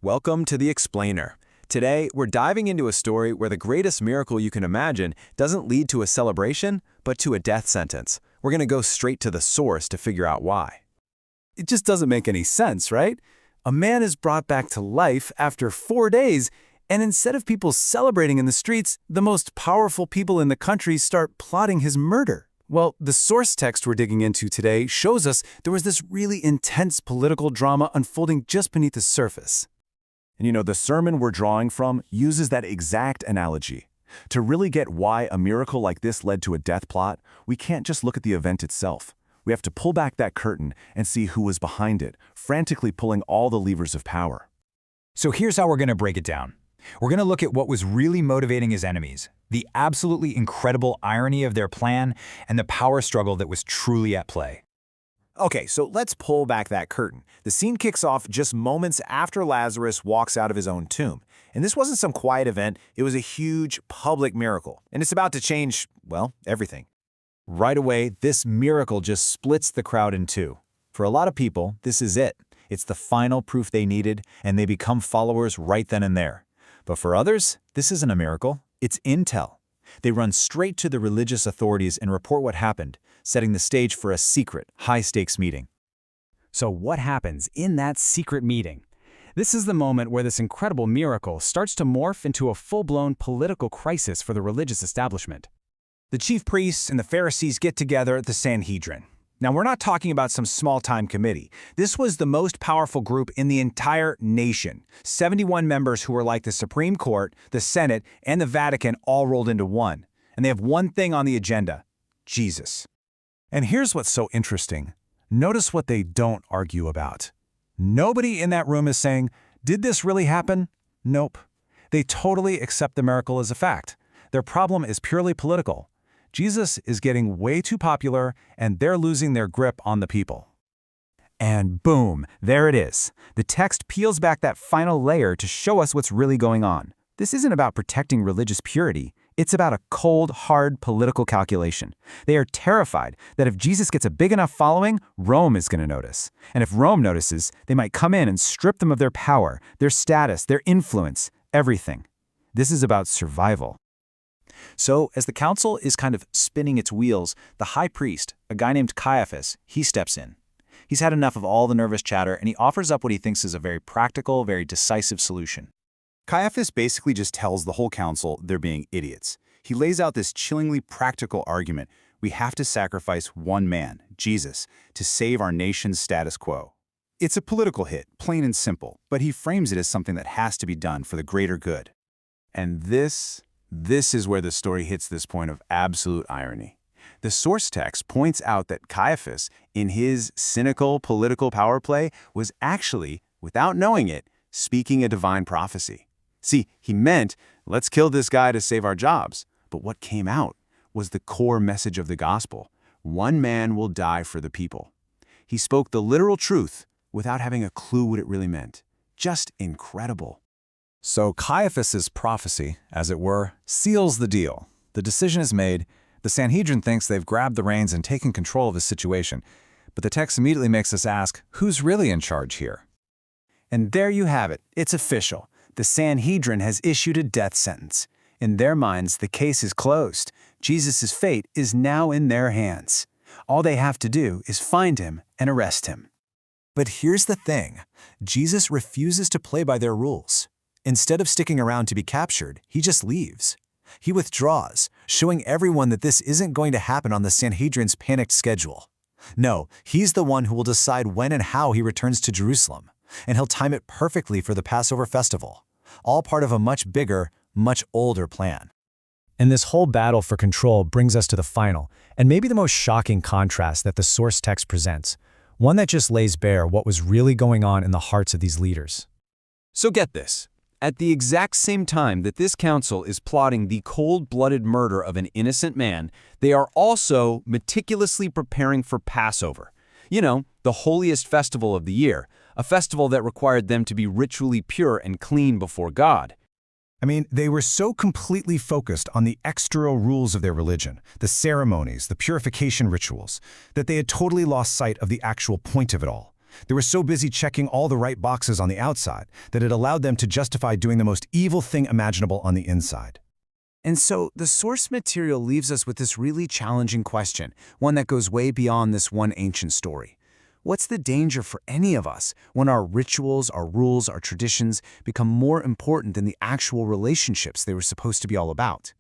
Welcome to The Explainer. Today, we're diving into a story where the greatest miracle you can imagine doesn't lead to a celebration, but to a death sentence. We're going to go straight to the source to figure out why. It just doesn't make any sense, right? A man is brought back to life after 4 days, and instead of people celebrating in the streets, the most powerful people in the country start plotting his murder. Well, the source text we're digging into today shows us there was this really intense political drama unfolding just beneath the surface. And the sermon we're drawing from uses that exact analogy. To really get why a miracle like this led to a death plot, we can't just look at the event itself. We have to pull back that curtain and see who was behind it, frantically pulling all the levers of power. So here's how we're going to break it down. We're going to look at what was really motivating his enemies, the absolutely incredible irony of their plan, and the power struggle that was truly at play. Okay, so let's pull back that curtain. The scene kicks off just moments after Lazarus walks out of his own tomb. And this wasn't some quiet event, it was a huge public miracle. And it's about to change, well, everything. Right away, this miracle just splits the crowd in two. For a lot of people, this is it. It's the final proof they needed, and they become followers right then and there. But for others, this isn't a miracle, it's intel. They run straight to the religious authorities and report what happened, setting the stage for a secret, high-stakes meeting. So what happens in that secret meeting? This is the moment where this incredible miracle starts to morph into a full-blown political crisis for the religious establishment. The chief priests and the Pharisees get together at the Sanhedrin. Now, we're not talking about some small-time committee. This was the most powerful group in the entire nation. 71 members who were like the Supreme Court, the Senate, and the Vatican all rolled into one. And they have one thing on the agenda: Jesus. And here's what's so interesting. Notice what they don't argue about. Nobody in that room is saying, "Did this really happen?" Nope. They totally accept the miracle as a fact. Their problem is purely political. Jesus is getting way too popular, and they're losing their grip on the people. And boom, there it is. The text peels back that final layer to show us what's really going on. This isn't about protecting religious purity. It's about a cold, hard political calculation. They are terrified that if Jesus gets a big enough following, Rome is going to notice. And if Rome notices, they might come in and strip them of their power, their status, their influence, everything. This is about survival. So, as the council is kind of spinning its wheels, the high priest, a guy named Caiaphas, he steps in. He's had enough of all the nervous chatter, and he offers up what he thinks is a very practical, very decisive solution. Caiaphas basically just tells the whole council they're being idiots. He lays out this chillingly practical argument: we have to sacrifice one man, Jesus, to save our nation's status quo. It's a political hit, plain and simple, but he frames it as something that has to be done for the greater good. And this is where the story hits this point of absolute irony. The source text points out that Caiaphas, in his cynical political power play, was actually, without knowing it, speaking a divine prophecy. See, he meant, let's kill this guy to save our jobs. But what came out was the core message of the gospel: one man will die for the people. He spoke the literal truth without having a clue what it really meant. Just incredible. So Caiaphas's prophecy, as it were, seals the deal. The decision is made. The Sanhedrin thinks they've grabbed the reins and taken control of the situation. But the text immediately makes us ask, who's really in charge here? And there you have it. It's official. The Sanhedrin has issued a death sentence. In their minds, the case is closed. Jesus' fate is now in their hands. All they have to do is find him and arrest him. But here's the thing: Jesus refuses to play by their rules. Instead of sticking around to be captured, he just leaves. He withdraws, showing everyone that this isn't going to happen on the Sanhedrin's panicked schedule. No, he's the one who will decide when and how he returns to Jerusalem, and he'll time it perfectly for the Passover festival, all part of a much bigger, much older plan. And this whole battle for control brings us to the final, and maybe the most shocking contrast that the source text presents, one that just lays bare what was really going on in the hearts of these leaders. So get this. At the exact same time that this council is plotting the cold-blooded murder of an innocent man, they are also meticulously preparing for Passover. The holiest festival of the year, a festival that required them to be ritually pure and clean before God. I mean, they were so completely focused on the external rules of their religion, the ceremonies, the purification rituals, that they had totally lost sight of the actual point of it all. They were so busy checking all the right boxes on the outside that it allowed them to justify doing the most evil thing imaginable on the inside. And so the source material leaves us with this really challenging question, one that goes way beyond this one ancient story. What's the danger for any of us when our rituals, our rules, our traditions become more important than the actual relationships they were supposed to be all about?